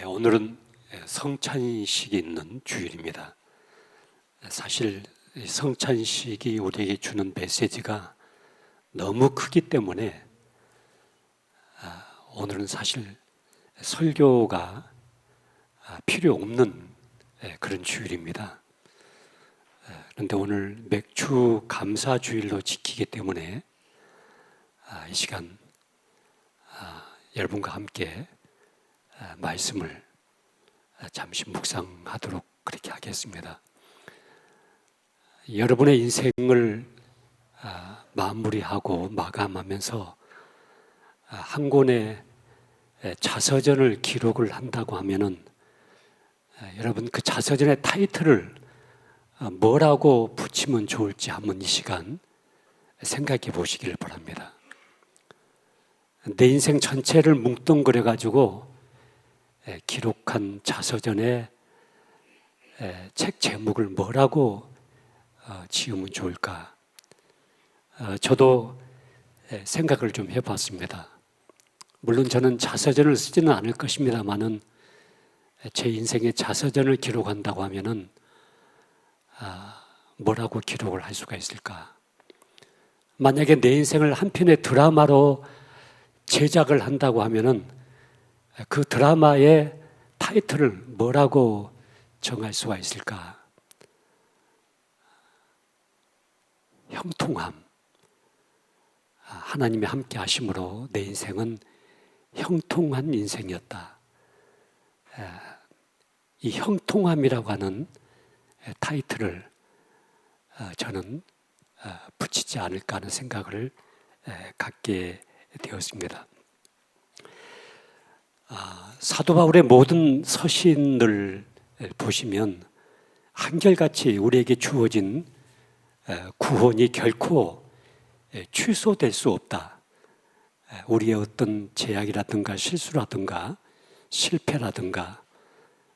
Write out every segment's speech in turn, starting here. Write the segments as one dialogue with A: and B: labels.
A: 오늘은 성찬식이 있는 주일입니다. 사실 성찬식이 우리에게 주는 메시지가 너무 크기 때문에 오늘은 사실 설교가 필요 없는 그런 주일입니다. 그런데 오늘 맥주 감사 주일로 지키기 때문에 이 시간 여러분과 함께 말씀을 잠시 묵상하도록 그렇게 하겠습니다. 여러분의 인생을 마무리하고 마감하면서 한 권의 자서전을 기록을 한다고 하면은 여러분 그 자서전의 타이틀을 뭐라고 붙이면 좋을지 한번 이 시간 생각해 보시기를 바랍니다. 내 인생 전체를 뭉뚱그려 가지고 기록한 자서전의 책 제목을 뭐라고 지으면 좋을까? 저도 생각을 좀 해봤습니다. 물론 저는 자서전을 쓰지는 않을 것입니다만은 제 인생의 자서전을 기록한다고 하면은 뭐라고 기록을 할 수가 있을까? 만약에 내 인생을 한 편의 드라마로 제작을 한다고 하면은 그 드라마의 타이틀을 뭐라고 정할 수가 있을까? 형통함. 하나님의 함께 하심으로 내 인생은 형통한 인생이었다. 이 형통함이라고 하는 타이틀을 저는 붙이지 않을까 하는 생각을 갖게 되었습니다. 사도 바울의 모든 서신을 보시면 한결같이 우리에게 주어진 구원이 결코 취소될 수 없다. 우리의 어떤 제약이라든가 실수라든가 실패라든가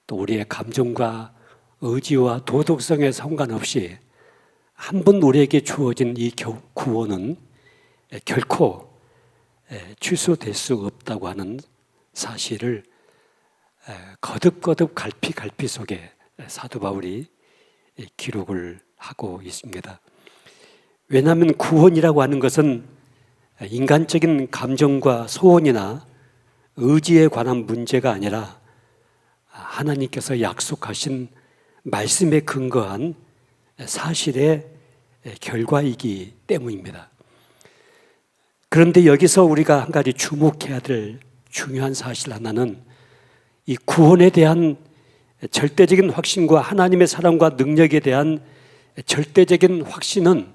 A: 또 우리의 감정과 의지와 도덕성에 상관없이 한 번 우리에게 주어진 이 구원은 결코 취소될 수 없다고 하는 사실을 거듭거듭 갈피 속에 사도 바울이 기록을 하고 있습니다. 왜냐하면 구원이라고 하는 것은 인간적인 감정과 소원이나 의지에 관한 문제가 아니라 하나님께서 약속하신 말씀에 근거한 사실의 결과이기 때문입니다. 그런데 여기서 우리가 한 가지 주목해야 될 중요한 사실 하나는 이 구원에 대한 절대적인 확신과 하나님의 사랑과 능력에 대한 절대적인 확신은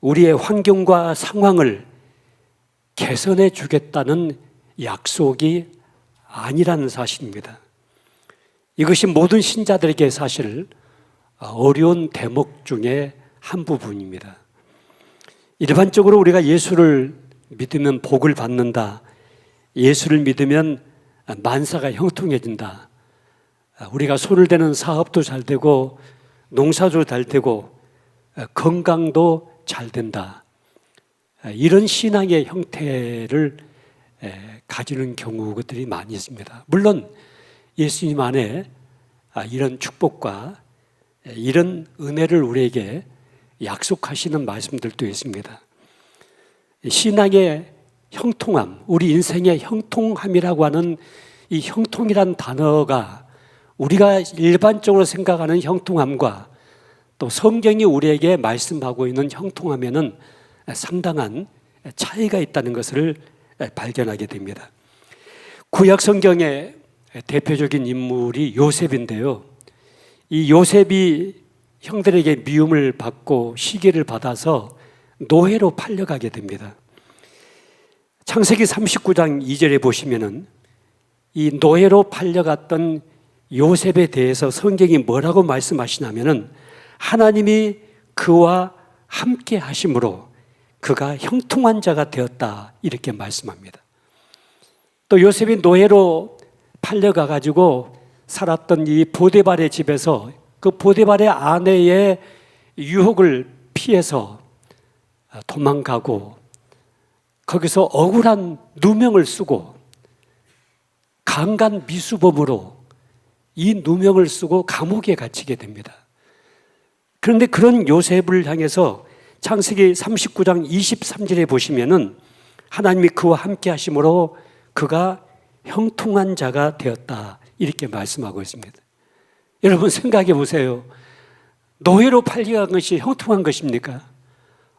A: 우리의 환경과 상황을 개선해 주겠다는 약속이 아니라는 사실입니다. 이것이 모든 신자들에게 사실 어려운 대목 중에 한 부분입니다. 일반적으로 우리가 예수를 믿으면 복을 받는다. 예수를 믿으면 만사가 형통해진다. 우리가 손을 대는 사업도 잘 되고 농사도 잘 되고 건강도 잘 된다. 이런 신앙의 형태를 가지는 경우들이 많이 있습니다. 물론 예수님 안에 이런 축복과 이런 은혜를 우리에게 약속하시는 말씀들도 있습니다. 신앙의 형통함, 우리 인생의 형통함이라고 하는 이 형통이란 단어가 우리가 일반적으로 생각하는 형통함과 또 성경이 우리에게 말씀하고 있는 형통함에는 상당한 차이가 있다는 것을 발견하게 됩니다. 구약 성경의 대표적인 인물이 요셉인데요. 이 요셉이 형들에게 미움을 받고 시기를 받아서 노예로 팔려가게 됩니다. 창세기 39장 2절에 보시면은 이 노예로 팔려갔던 요셉에 대해서 성경이 뭐라고 말씀하시냐면은 하나님이 그와 함께 하심으로 그가 형통한 자가 되었다 이렇게 말씀합니다. 또 요셉이 노예로 팔려가 가지고 살았던 이 보디발의 집에서 그 보디발의 아내의 유혹을 피해서 도망가고 거기서 억울한 누명을 쓰고 강간 미수범으로 이 누명을 쓰고 감옥에 갇히게 됩니다. 그런데 그런 요셉을 향해서 창세기 39장 23절에 보시면은 하나님이 그와 함께 하심으로 그가 형통한 자가 되었다, 이렇게 말씀하고 있습니다. 여러분 생각해 보세요. 노예로 팔려간 것이 형통한 것입니까?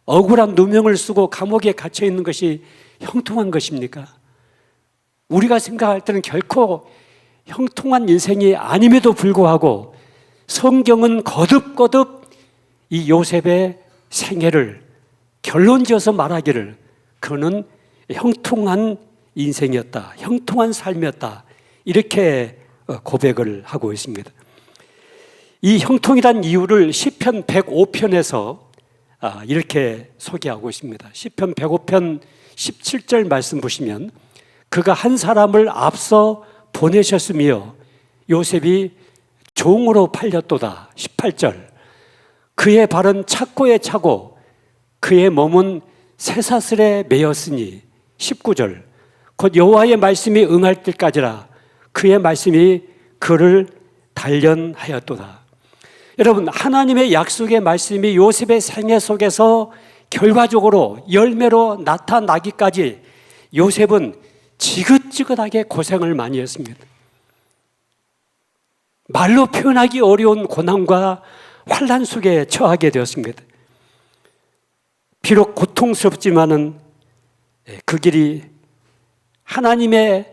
A: 억울한 누명을 쓰고 감옥에 갇혀 있는 것이 형통한 것입니까? 우리가 생각할 때는 결코 형통한 인생이 아님에도 불구하고 성경은 거듭거듭 이 요셉의 생애를 결론지어서 말하기를 그는 형통한 인생이었다, 형통한 삶이었다, 이렇게 고백을 하고 있습니다. 이 형통이란 이유를 시편 105편에서 이렇게 소개하고 있습니다. 시편 105편 17절 말씀 보시면 그가 한 사람을 앞서 보내셨으며 요셉이 종으로 팔렸도다. 18절 그의 발은 착고에 차고 그의 몸은 쇠사슬에 매였으니 19절 곧 여호와의 말씀이 응할 때까지라 그의 말씀이 그를 단련하였도다. 여러분 하나님의 약속의 말씀이 요셉의 생애 속에서 결과적으로 열매로 나타나기까지 요셉은 지긋지긋하게 고생을 많이 했습니다. 말로 표현하기 어려운 고난과 환난 속에 처하게 되었습니다. 비록 고통스럽지만은 그 길이 하나님의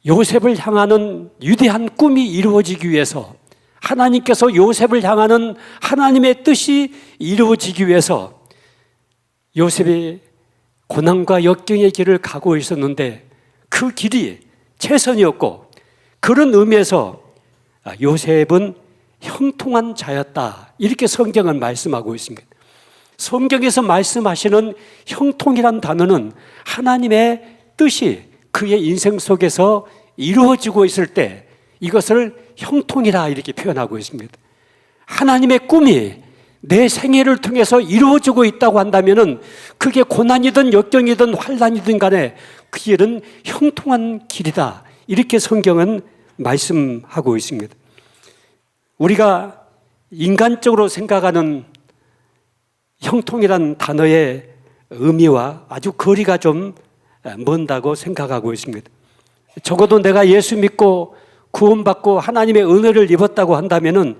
A: 요셉을 향하는 위대한 꿈이 이루어지기 위해서, 하나님께서 요셉을 향하는 하나님의 뜻이 이루어지기 위해서 요셉이 고난과 역경의 길을 가고 있었는데 그 길이 최선이었고, 그런 의미에서 요셉은 형통한 자였다, 이렇게 성경은 말씀하고 있습니다. 성경에서 말씀하시는 형통이란 단어는 하나님의 뜻이 그의 인생 속에서 이루어지고 있을 때 이것을 형통이라 이렇게 표현하고 있습니다. 하나님의 꿈이 내 생애를 통해서 이루어지고 있다고 한다면 그게 고난이든 역경이든 환난이든 간에 그 길은 형통한 길이다, 이렇게 성경은 말씀하고 있습니다. 우리가 인간적으로 생각하는 형통이란 단어의 의미와 아주 거리가 좀 먼다고 생각하고 있습니다. 적어도 내가 예수 믿고 구원받고 하나님의 은혜를 입었다고 한다면은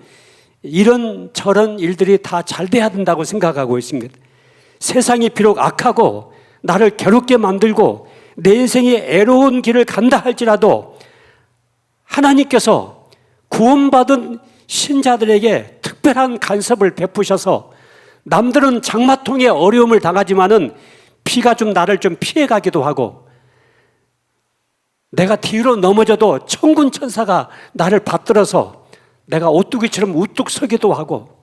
A: 이런 저런 일들이 다 잘 돼야 된다고 생각하고 있습니다. 세상이 비록 악하고 나를 괴롭게 만들고 내 인생이 애로운 길을 간다 할지라도 하나님께서 구원받은 신자들에게 특별한 간섭을 베푸셔서 남들은 장마통에 어려움을 당하지만은 비가 좀 나를 좀 피해가기도 하고, 내가 뒤로 넘어져도 천군 천사가 나를 받들어서 내가 오뚜기처럼 우뚝 서기도 하고,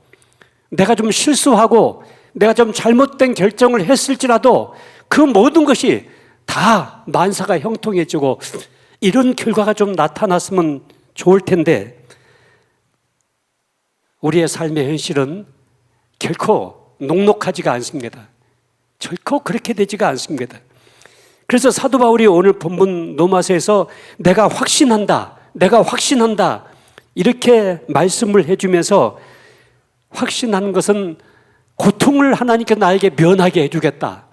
A: 내가 좀 실수하고 내가 좀 잘못된 결정을 했을지라도 그 모든 것이 다 만사가 형통해지고 이런 결과가 좀 나타났으면 좋을 텐데, 우리의 삶의 현실은 결코 녹록하지가 않습니다. 결코 그렇게 되지가 않습니다. 그래서 사도 바울이 오늘 본문 로마서에서 내가 확신한다, 내가 확신한다, 이렇게 말씀을 해주면서, 확신하는 것은 고통을 하나님께 나에게 면하게 해주겠다,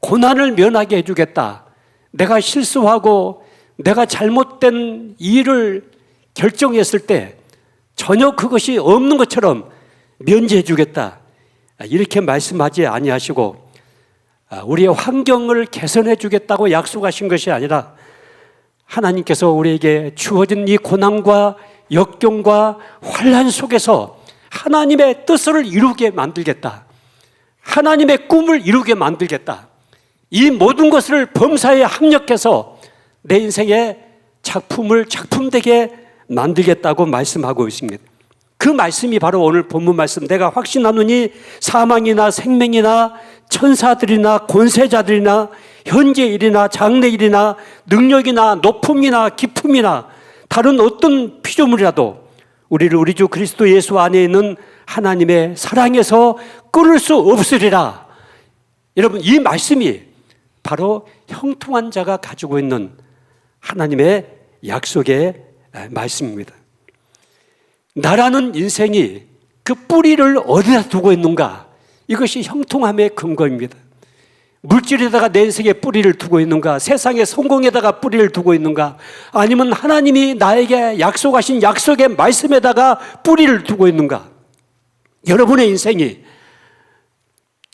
A: 고난을 면하게 해주겠다, 내가 실수하고 내가 잘못된 일을 결정했을 때 전혀 그것이 없는 것처럼 면제해 주겠다, 이렇게 말씀하지 아니하시고 우리의 환경을 개선해 주겠다고 약속하신 것이 아니라 하나님께서 우리에게 주어진 이 고난과 역경과 환난 속에서 하나님의 뜻을 이루게 만들겠다, 하나님의 꿈을 이루게 만들겠다, 이 모든 것을 범사에 합력해서 내 인생의 작품을 작품되게 만들겠다고 말씀하고 있습니다. 그 말씀이 바로 오늘 본문 말씀, 내가 확신하노니 사망이나 생명이나 천사들이나 권세자들이나 현재일이나 장래일이나 능력이나 높음이나 깊음이나 다른 어떤 피조물이라도 우리를 우리 주 그리스도 예수 안에 있는 하나님의 사랑에서 끊을 수 없으리라. 여러분, 이 말씀이 바로 형통한 자가 가지고 있는 하나님의 약속의 말씀입니다. 나라는 인생이 그 뿌리를 어디다 두고 있는가? 이것이 형통함의 근거입니다. 물질에다가 내 인생의 뿌리를 두고 있는가? 세상의 성공에다가 뿌리를 두고 있는가? 아니면 하나님이 나에게 약속하신 약속의 말씀에다가 뿌리를 두고 있는가? 여러분의 인생이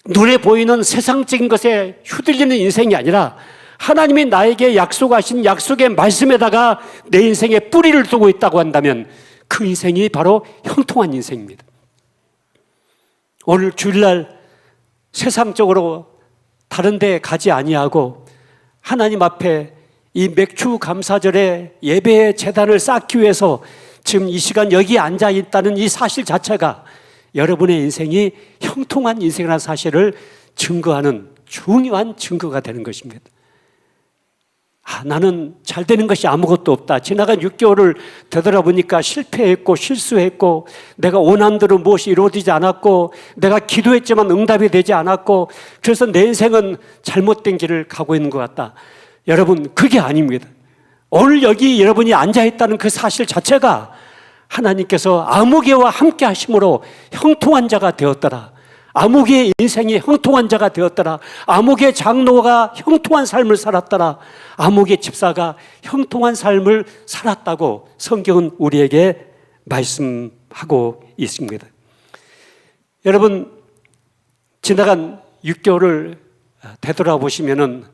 A: 눈에 보이는 세상적인 것에 휘둘리는 인생이 아니라 하나님이 나에게 약속하신 약속의 말씀에다가 내 인생에 뿌리를 두고 있다고 한다면 그 인생이 바로 형통한 인생입니다. 오늘 주일날 세상적으로 다른 데 가지 아니하고 하나님 앞에 이 맥주 감사절에 예배의 제단을 쌓기 위해서 지금 이 시간 여기 앉아 있다는 이 사실 자체가 여러분의 인생이 형통한 인생이라는 사실을 증거하는 중요한 증거가 되는 것입니다. 나는 잘 되는 것이 아무것도 없다. 지나간 6개월을 되돌아보니까 실패했고 실수했고 내가 원한 대로 무엇이 이루어지지 않았고 내가 기도했지만 응답이 되지 않았고 그래서 내 인생은 잘못된 길을 가고 있는 것 같다. 여러분, 그게 아닙니다. 오늘 여기 여러분이 앉아있다는 그 사실 자체가 하나님께서 아무개와 함께 하심으로 형통한 자가 되었더라. 아무개의 인생이 형통한 자가 되었더라. 아무개 장로가 형통한 삶을 살았더라. 아무개 집사가 형통한 삶을 살았다고 성경은 우리에게 말씀하고 있습니다. 여러분, 지나간 6개월을 되돌아보시면은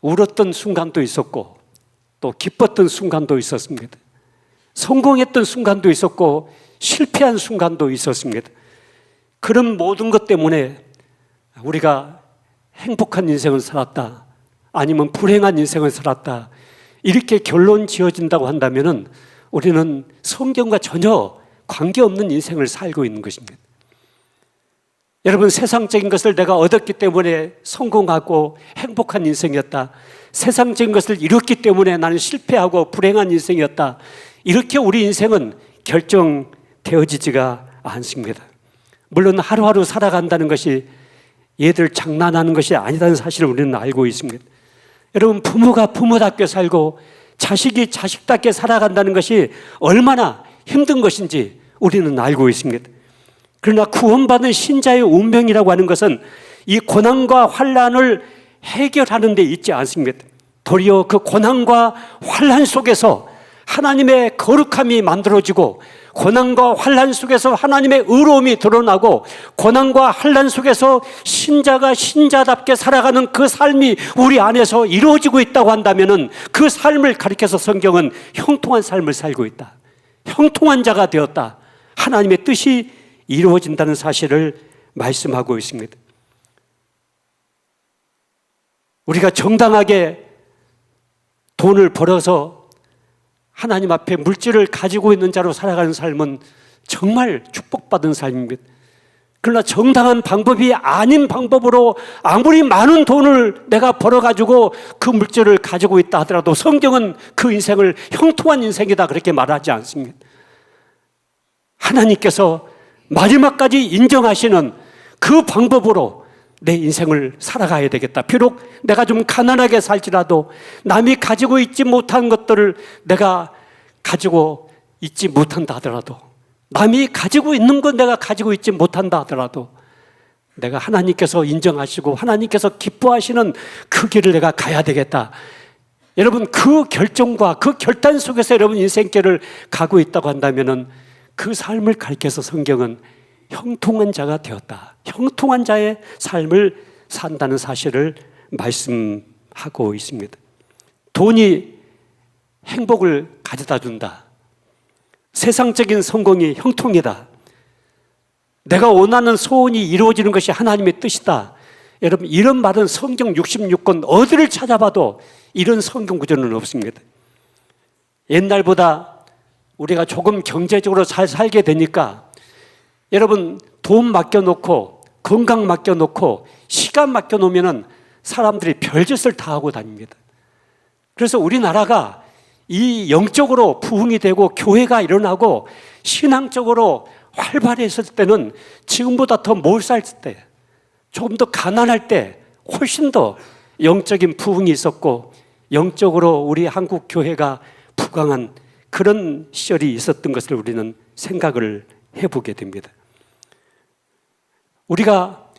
A: 울었던 순간도 있었고 또 기뻤던 순간도 있었습니다. 성공했던 순간도 있었고 실패한 순간도 있었습니다. 그런 모든 것 때문에 우리가 행복한 인생을 살았다, 아니면 불행한 인생을 살았다, 이렇게 결론 지어진다고 한다면 우리는 성경과 전혀 관계없는 인생을 살고 있는 것입니다. 여러분, 세상적인 것을 내가 얻었기 때문에 성공하고 행복한 인생이었다, 세상적인 것을 이뤘기 때문에 나는 실패하고 불행한 인생이었다, 이렇게 우리 인생은 결정되어지지가 않습니다. 물론 하루하루 살아간다는 것이 얘들 장난하는 것이 아니라는 사실을 우리는 알고 있습니다. 여러분, 부모가 부모답게 살고 자식이 자식답게 살아간다는 것이 얼마나 힘든 것인지 우리는 알고 있습니다. 그러나 구원받은 신자의 운명이라고 하는 것은 이 고난과 환난을 해결하는 데 있지 않습니다. 도리어 그 고난과 환난 속에서 하나님의 거룩함이 만들어지고 고난과 환난 속에서 하나님의 의로움이 드러나고 고난과 환난 속에서 신자가 신자답게 살아가는 그 삶이 우리 안에서 이루어지고 있다고 한다면 그 삶을 가리켜서 성경은 형통한 삶을 살고 있다, 형통한 자가 되었다, 하나님의 뜻이 이루어진다는 사실을 말씀하고 있습니다. 우리가 정당하게 돈을 벌어서 하나님 앞에 물질을 가지고 있는 자로 살아가는 삶은 정말 축복받은 삶입니다. 그러나 정당한 방법이 아닌 방법으로 아무리 많은 돈을 내가 벌어가지고 그 물질을 가지고 있다 하더라도 성경은 그 인생을 형통한 인생이다 그렇게 말하지 않습니다. 하나님께서 마지막까지 인정하시는 그 방법으로 내 인생을 살아가야 되겠다. 비록 내가 좀 가난하게 살지라도 남이 가지고 있지 못한 것들을 내가 가지고 있지 못한다 하더라도, 남이 가지고 있는 건 내가 가지고 있지 못한다 하더라도 내가 하나님께서 인정하시고 하나님께서 기뻐하시는 그 길을 내가 가야 되겠다. 여러분, 그 결정과 그 결단 속에서 여러분 인생길을 가고 있다고 한다면 그 삶을 가리켜서 성경은 형통한 자가 되었다, 형통한 자의 삶을 산다는 사실을 말씀하고 있습니다. 돈이 행복을 가져다 준다, 세상적인 성공이 형통이다, 내가 원하는 소원이 이루어지는 것이 하나님의 뜻이다. 여러분, 이런 말은 성경 66권 어디를 찾아봐도 이런 성경 구조는 없습니다. 옛날보다 우리가 조금 경제적으로 잘 살게 되니까 여러분, 돈 맡겨놓고 건강 맡겨놓고 시간 맡겨놓으면 사람들이 별짓을 다 하고 다닙니다. 그래서 우리나라가 이 영적으로 부흥이 되고 교회가 일어나고 신앙적으로 활발했을 때는 지금보다 더 몰살 때, 조금 더 가난할 때 훨씬 더 영적인 부흥이 있었고 영적으로 우리 한국 교회가 부강한 그런 시절이 있었던 것을 우리는 생각을 해보게 됩니다. 우리가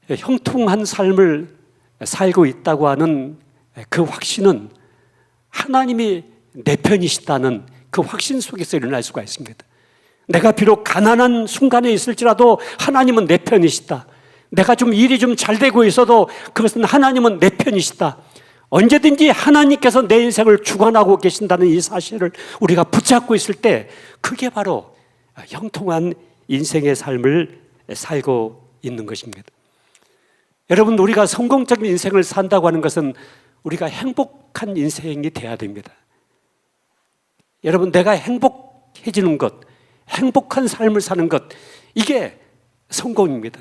A: 형통한 삶을 살고 있다고 하는 그 확신은 하나님이 내 편이시다는 그 확신 속에서 일어날 수가 있습니다. 내가 비록 가난한 순간에 있을지라도 하나님은 내 편이시다. 내가 좀 일이 좀 잘 되고 있어도 그것은 하나님은 내 편이시다. 언제든지 하나님께서 내 인생을 주관하고 계신다는 이 사실을 우리가 붙잡고 있을 때 그게 바로 형통한 인생의 삶을 살고 있는 것입니다. 여러분, 우리가 성공적인 인생을 산다고 하는 것은 우리가 행복한 인생이 돼야 됩니다. 여러분, 내가 행복해지는 것, 행복한 삶을 사는 것, 이게 성공입니다.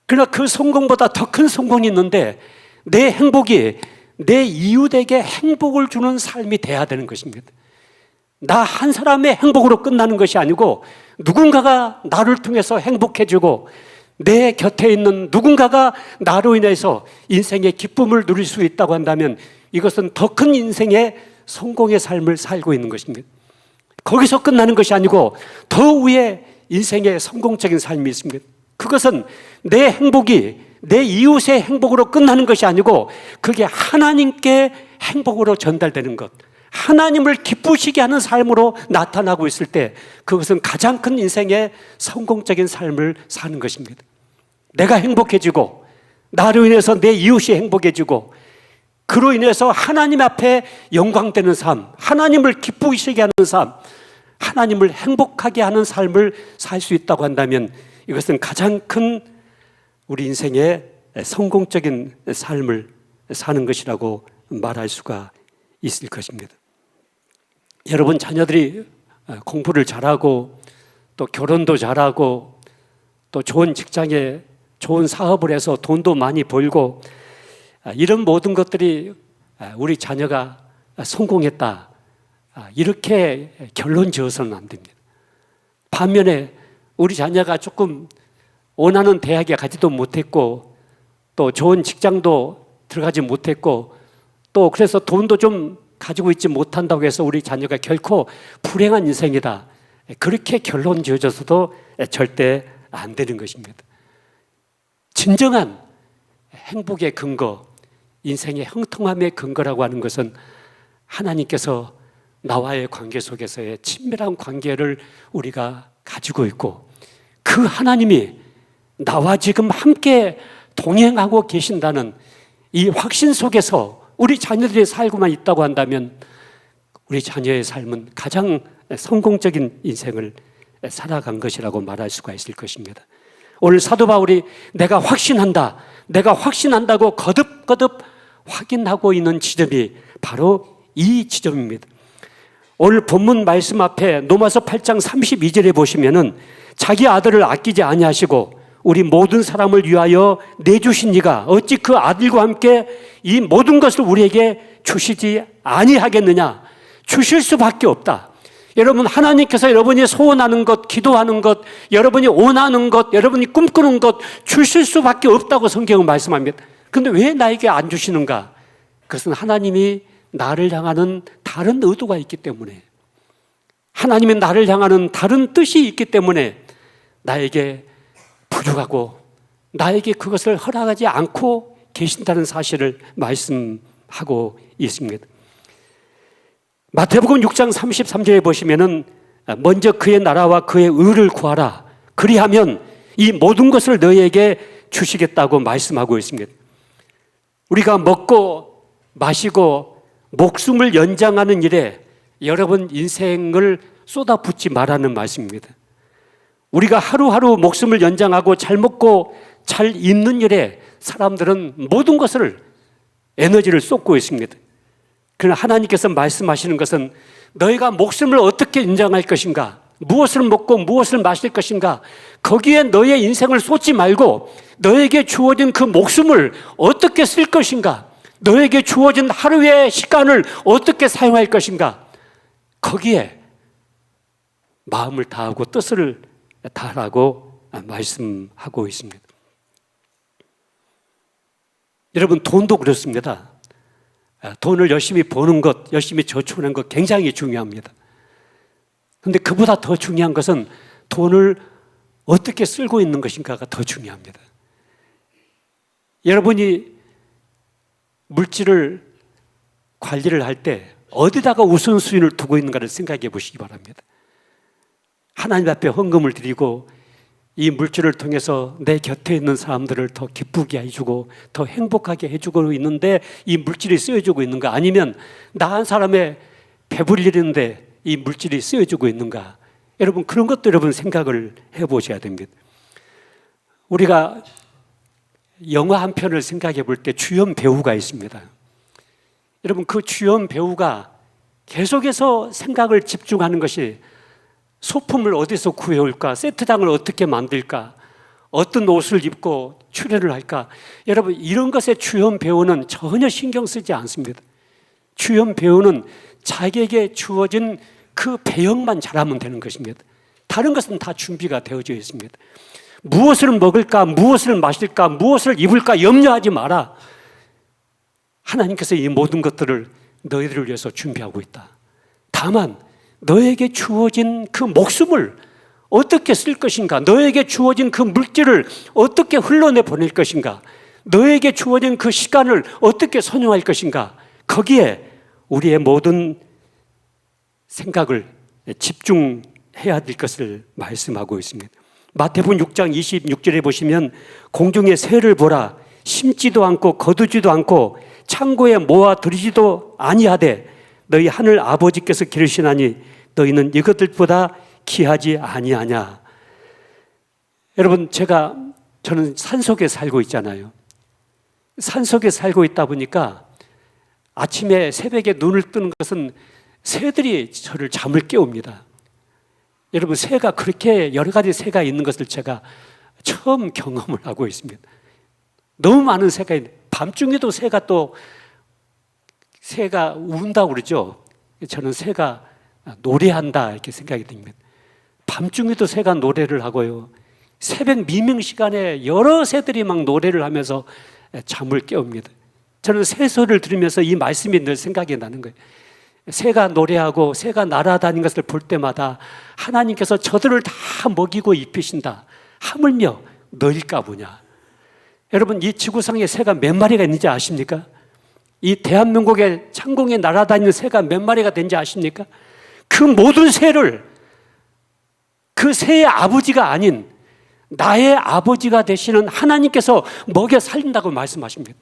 A: 그러나 그 성공보다 더 큰 성공이 있는데 내 행복이 내 이웃에게 행복을 주는 삶이 돼야 되는 것입니다. 나 한 사람의 행복으로 끝나는 것이 아니고 누군가가 나를 통해서 행복해지고 내 곁에 있는 누군가가 나로 인해서 인생의 기쁨을 누릴 수 있다고 한다면 이것은 더 큰 인생의 성공의 삶을 살고 있는 것입니다. 거기서 끝나는 것이 아니고 더 위에 인생의 성공적인 삶이 있습니다. 그것은 내 행복이 내 이웃의 행복으로 끝나는 것이 아니고 그게 하나님께 행복으로 전달되는 것, 하나님을 기쁘시게 하는 삶으로 나타나고 있을 때 그것은 가장 큰 인생의 성공적인 삶을 사는 것입니다. 내가 행복해지고 나로 인해서 내 이웃이 행복해지고 그로 인해서 하나님 앞에 영광되는 삶, 하나님을 기쁘시게 하는 삶, 하나님을 행복하게 하는 삶을 살 수 있다고 한다면 이것은 가장 큰 우리 인생의 성공적인 삶을 사는 것이라고 말할 수가 있을 것입니다. 여러분, 자녀들이 공부를 잘하고 또 결혼도 잘하고 또 좋은 직장에 좋은 사업을 해서 돈도 많이 벌고 이런 모든 것들이 우리 자녀가 성공했다, 이렇게 결론 지어서는 안 됩니다. 반면에 우리 자녀가 조금 원하는 대학에 가지도 못했고 또 좋은 직장도 들어가지 못했고 또 그래서 돈도 좀 가지고 있지 못한다고 해서 우리 자녀가 결코 불행한 인생이다, 그렇게 결론 지어져서도 절대 안 되는 것입니다. 진정한 행복의 근거, 인생의 형통함의 근거라고 하는 것은 하나님께서 나와의 관계 속에서의 친밀한 관계를 우리가 가지고 있고 그 하나님이 나와 지금 함께 동행하고 계신다는 이 확신 속에서 우리 자녀들이 살고만 있다고 한다면 우리 자녀의 삶은 가장 성공적인 인생을 살아간 것이라고 말할 수가 있을 것입니다. 오늘 사도 바울이 내가 확신한다고 거듭거듭 확인하고 있는 지점이 바로 이 지점입니다. 오늘 본문 말씀 앞에 로마서 8장 32절에 보시면은 자기 아들을 아끼지 아니하시고 우리 모든 사람을 위하여 내주신 이가 어찌 그 아들과 함께 이 모든 것을 우리에게 주시지 아니하겠느냐. 주실 수밖에 없다. 여러분, 하나님께서 여러분이 소원하는 것, 기도하는 것, 여러분이 원하는 것, 여러분이 꿈꾸는 것 주실 수밖에 없다고 성경은 말씀합니다. 그런데 왜 나에게 안 주시는가? 그것은 하나님이 나를 향하는 다른 의도가 있기 때문에, 하나님이 나를 향하는 다른 뜻이 있기 때문에 나에게 부족하고 나에게 그것을 허락하지 않고 계신다는 사실을 말씀하고 있습니다. 마태복음 6장 33절에 보시면은 먼저 그의 나라와 그의 의를 구하라. 그리하면 이 모든 것을 너희에게 주시겠다고 말씀하고 있습니다. 우리가 먹고 마시고 목숨을 연장하는 일에 여러분 인생을 쏟아붓지 말라는 말씀입니다. 우리가 하루하루 목숨을 연장하고 잘 먹고 잘 입는 일에 사람들은 모든 것을 에너지를 쏟고 있습니다. 그러나 하나님께서 말씀하시는 것은 너희가 목숨을 어떻게 연장할 것인가, 무엇을 먹고 무엇을 마실 것인가, 거기에 너의 인생을 쏟지 말고 너에게 주어진 그 목숨을 어떻게 쓸 것인가, 너에게 주어진 하루의 시간을 어떻게 사용할 것인가, 거기에 마음을 다하고 뜻을 다하라고 말씀하고 있습니다. 여러분, 돈도 그렇습니다. 돈을 열심히 버는 것, 열심히 저축하는 것 굉장히 중요합니다. 그런데 그보다 더 중요한 것은 돈을 어떻게 쓰고 있는 것인가가 더 중요합니다. 여러분이 물질을 관리를 할 때 어디다가 우선순위를 두고 있는가를 생각해 보시기 바랍니다. 하나님 앞에 헌금을 드리고 이 물질을 통해서 내 곁에 있는 사람들을 더 기쁘게 해주고 더 행복하게 해주고 있는데 이 물질이 쓰여주고 있는가, 아니면 나 한 사람의 배불리는데 이 물질이 쓰여주고 있는가, 여러분 그런 것도 여러분 생각을 해보셔야 됩니다. 우리가 영화 한 편을 생각해 볼 때 주연 배우가 있습니다. 여러분 그 주연 배우가 계속해서 생각을 집중하는 것이 소품을 어디서 구해올까, 세트장을 어떻게 만들까, 어떤 옷을 입고 출연을 할까. 여러분 이런 것에 주연 배우는 전혀 신경 쓰지 않습니다. 주연 배우는 자기에게 주어진 그 배역만 잘하면 되는 것입니다. 다른 것은 다 준비가 되어져 있습니다. 무엇을 먹을까, 무엇을 마실까, 무엇을 입을까 염려하지 마라. 하나님께서 이 모든 것들을 너희들을 위해서 준비하고 있다. 다만 너에게 주어진 그 목숨을 어떻게 쓸 것인가, 너에게 주어진 그 물질을 어떻게 흘러내 보낼 것인가, 너에게 주어진 그 시간을 어떻게 선용할 것인가, 거기에 우리의 모든 생각을 집중해야 될 것을 말씀하고 있습니다. 마태복음 6장 26절에 보시면 공중의 새를 보라, 심지도 않고 거두지도 않고 창고에 모아 들이지도 아니하되 너희 하늘 아버지께서 기르시나니 너희는 이것들보다 귀하지 아니하냐. 여러분 저는 산속에 살고 있잖아요. 산속에 살고 있다 보니까 아침에 새벽에 눈을 뜨는 것은 새들이 저를 잠을 깨웁니다. 여러분 새가 그렇게 여러 가지 새가 있는 것을 제가 처음 경험을 하고 있습니다. 너무 많은 새가 있는데 밤중에도 새가 운다고 그러죠. 저는 새가 노래한다 이렇게 생각이 듭니다. 밤중에도 새가 노래를 하고요, 새벽 미명 시간에 여러 새들이 막 노래를 하면서 잠을 깨웁니다. 저는 새 소리를 들으면서 이 말씀이 늘 생각이 나는 거예요. 새가 노래하고 새가 날아다니는 것을 볼 때마다 하나님께서 저들을 다 먹이고 입히신다. 하물며 너일까 보냐. 여러분 이 지구상에 새가 몇 마리가 있는지 아십니까? 이 대한민국의 창공에 날아다니는 새가 몇 마리가 되는지 아십니까? 그 모든 새를 그 새의 아버지가 아닌 나의 아버지가 되시는 하나님께서 먹여 살린다고 말씀하십니다.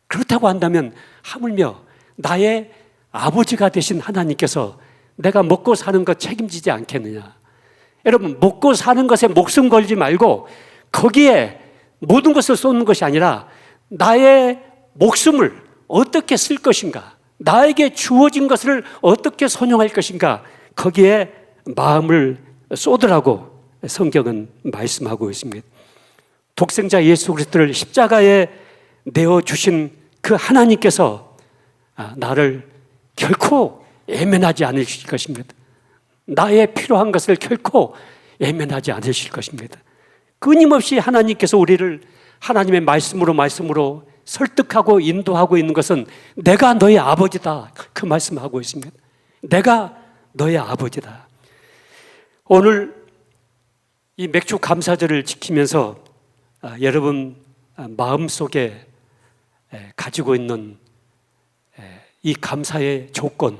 A: 그렇다고 한다면 하물며 나의 아버지가 되신 하나님께서 내가 먹고 사는 것 책임지지 않겠느냐. 여러분 먹고 사는 것에 목숨 걸지 말고 거기에 모든 것을 쏟는 것이 아니라 나의 목숨을 어떻게 쓸 것인가, 나에게 주어진 것을 어떻게 선용할 것인가, 거기에 마음을 쏟으라고 성경은 말씀하고 있습니다. 독생자 예수 그리스도를 십자가에 내어주신 그 하나님께서 나를 결코 애면하지 않으실 것입니다. 나의 필요한 것을 결코 애면하지 않으실 것입니다. 끊임없이 하나님께서 우리를 하나님의 말씀으로 설득하고 인도하고 있는 것은 내가 너의 아버지다, 그 말씀하고 있습니다. 내가 너의 아버지다. 오늘 이 맥주 감사절을 지키면서 여러분 마음속에 가지고 있는 이 감사의 조건,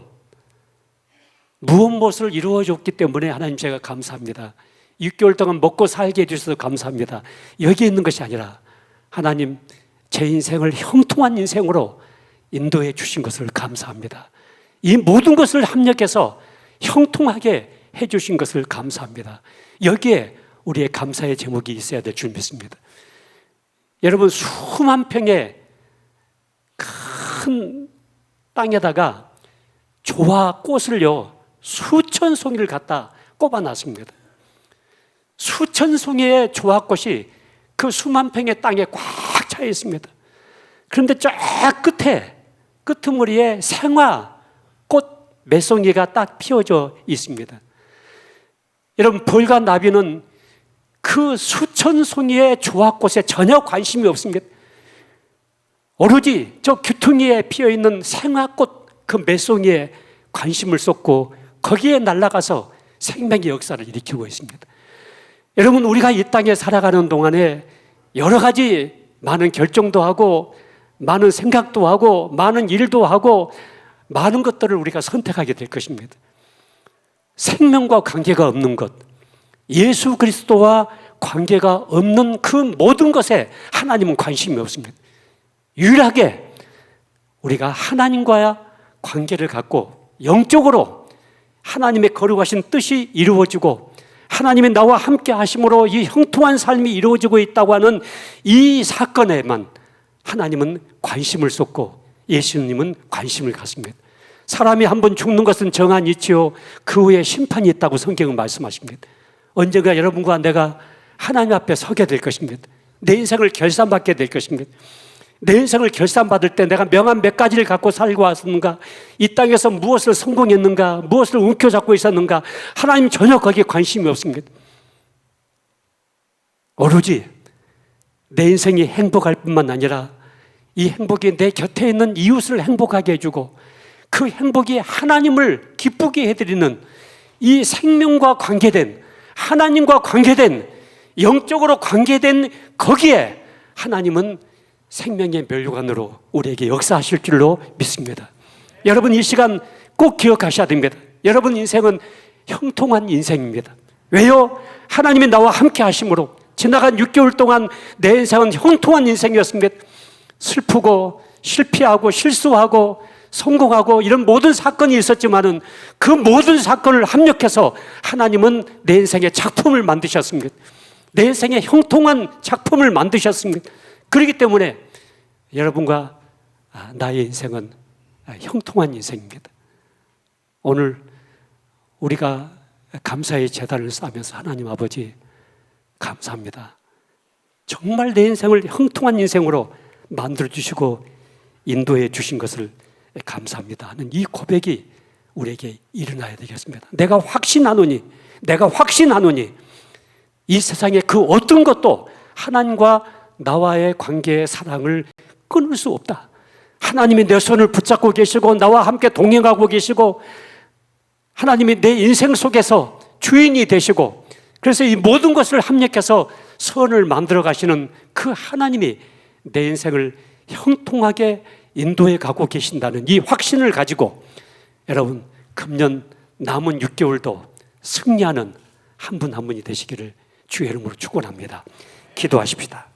A: 무엇을 이루어줬기 때문에 하나님 제가 감사합니다. 6개월 동안 먹고 살게 해주셔서 감사합니다. 여기에 있는 것이 아니라 하나님 제 인생을 형통한 인생으로 인도해 주신 것을 감사합니다. 이 모든 것을 합력해서 형통하게 해주신 것을 감사합니다. 여기에 우리의 감사의 제목이 있어야 될 줄 믿습니다. 여러분 수만 평의 큰 땅에다가 조화 꽃을요 수천 송이를 갖다 꼽아놨습니다. 수천 송이의 조화꽃이 그 수만 평의 땅에 꽉 차 있습니다. 그런데 저 끄트머리에 생화 꽃 몇 송이가 딱 피어져 있습니다. 여러분 벌과 나비는 그 수천 송이의 조화꽃에 전혀 관심이 없습니다. 오로지 저 귀퉁이에 피어있는 생화꽃 그 매송이에 관심을 쏟고 거기에 날아가서 생명의 역사를 일으키고 있습니다. 여러분, 우리가 이 땅에 살아가는 동안에 여러 가지 많은 결정도 하고 많은 생각도 하고 많은 일도 하고 많은 것들을 우리가 선택하게 될 것입니다. 생명과 관계가 없는 것, 예수 그리스도와 관계가 없는 그 모든 것에 하나님은 관심이 없습니다. 유일하게 우리가 하나님과 관계를 갖고 영적으로 하나님의 거룩하신 뜻이 이루어지고 하나님이 나와 함께 하심으로 이 형통한 삶이 이루어지고 있다고 하는 이 사건에만 하나님은 관심을 쏟고 예수님은 관심을 갖습니다. 사람이 한번 죽는 것은 정한 이치요 그 후에 심판이 있다고 성경은 말씀하십니다. 언젠가 여러분과 내가 하나님 앞에 서게 될 것입니다. 내 인생을 결산받게 될 것입니다. 내 인생을 결산받을 때 내가 명한 몇 가지를 갖고 살고 왔는가, 이 땅에서 무엇을 성공했는가, 무엇을 움켜잡고 있었는가, 하나님 전혀 거기에 관심이 없습니다. 오로지 내 인생이 행복할 뿐만 아니라 이 행복이 내 곁에 있는 이웃을 행복하게 해주고 그 행복이 하나님을 기쁘게 해드리는 이 생명과 관계된, 하나님과 관계된, 영적으로 관계된 거기에 하나님은 생명의 면류관으로 우리에게 역사하실 줄로 믿습니다. 여러분, 이 시간 꼭 기억하셔야 됩니다. 여러분 인생은 형통한 인생입니다. 왜요? 하나님이 나와 함께 하심으로 지나간 6개월 동안 내 인생은 형통한 인생이었습니다. 슬프고 실패하고 실수하고 성공하고 이런 모든 사건이 있었지만은 그 모든 사건을 합력해서 하나님은 내 인생의 작품을 만드셨습니다. 내 인생의 형통한 작품을 만드셨습니다. 그렇기 때문에 여러분과 나의 인생은 형통한 인생입니다. 오늘 우리가 감사의 제단을 쌓으면서 하나님 아버지 감사합니다. 정말 내 인생을 형통한 인생으로 만들어주시고 인도해 주신 것을 감사합니다 하는 이 고백이 우리에게 일어나야 되겠습니다. 내가 확신하노니 이 세상의 그 어떤 것도 하나님과 나와의 관계의 사랑을 끊을 수 없다. 하나님이 내 손을 붙잡고 계시고 나와 함께 동행하고 계시고 하나님이 내 인생 속에서 주인이 되시고 그래서 이 모든 것을 합력해서 선을 만들어 가시는 그 하나님이 내 인생을 형통하게 인도해 가고 계신다는 이 확신을 가지고 여러분 금년 남은 6개월도 승리하는 한 분 한 분이 되시기를 주의 이름으로 축원합니다. 기도하십시다.